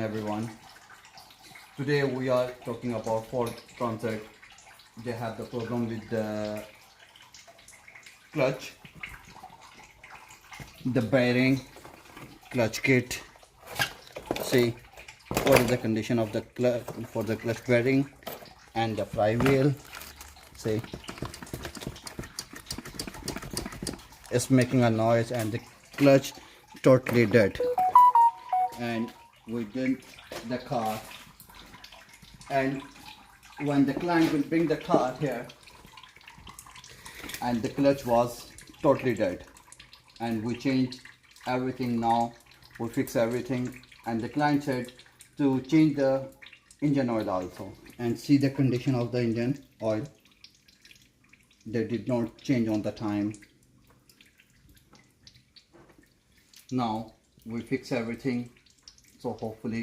everyone. Today we are talking about Ford Transit. They have the problem with the clutch, the bearing, clutch kit. See what is the condition of the clutch for the clutch bearing and the flywheel. See, it's making a noise and the clutch totally dead. And we did the car, and when the client will bring the car here, and the clutch was totally dead, and we changed everything. Now we fix everything, and the client said to change the engine oil also, and see the condition of the engine oil. They did not change on the time. Now we fix everything, so hopefully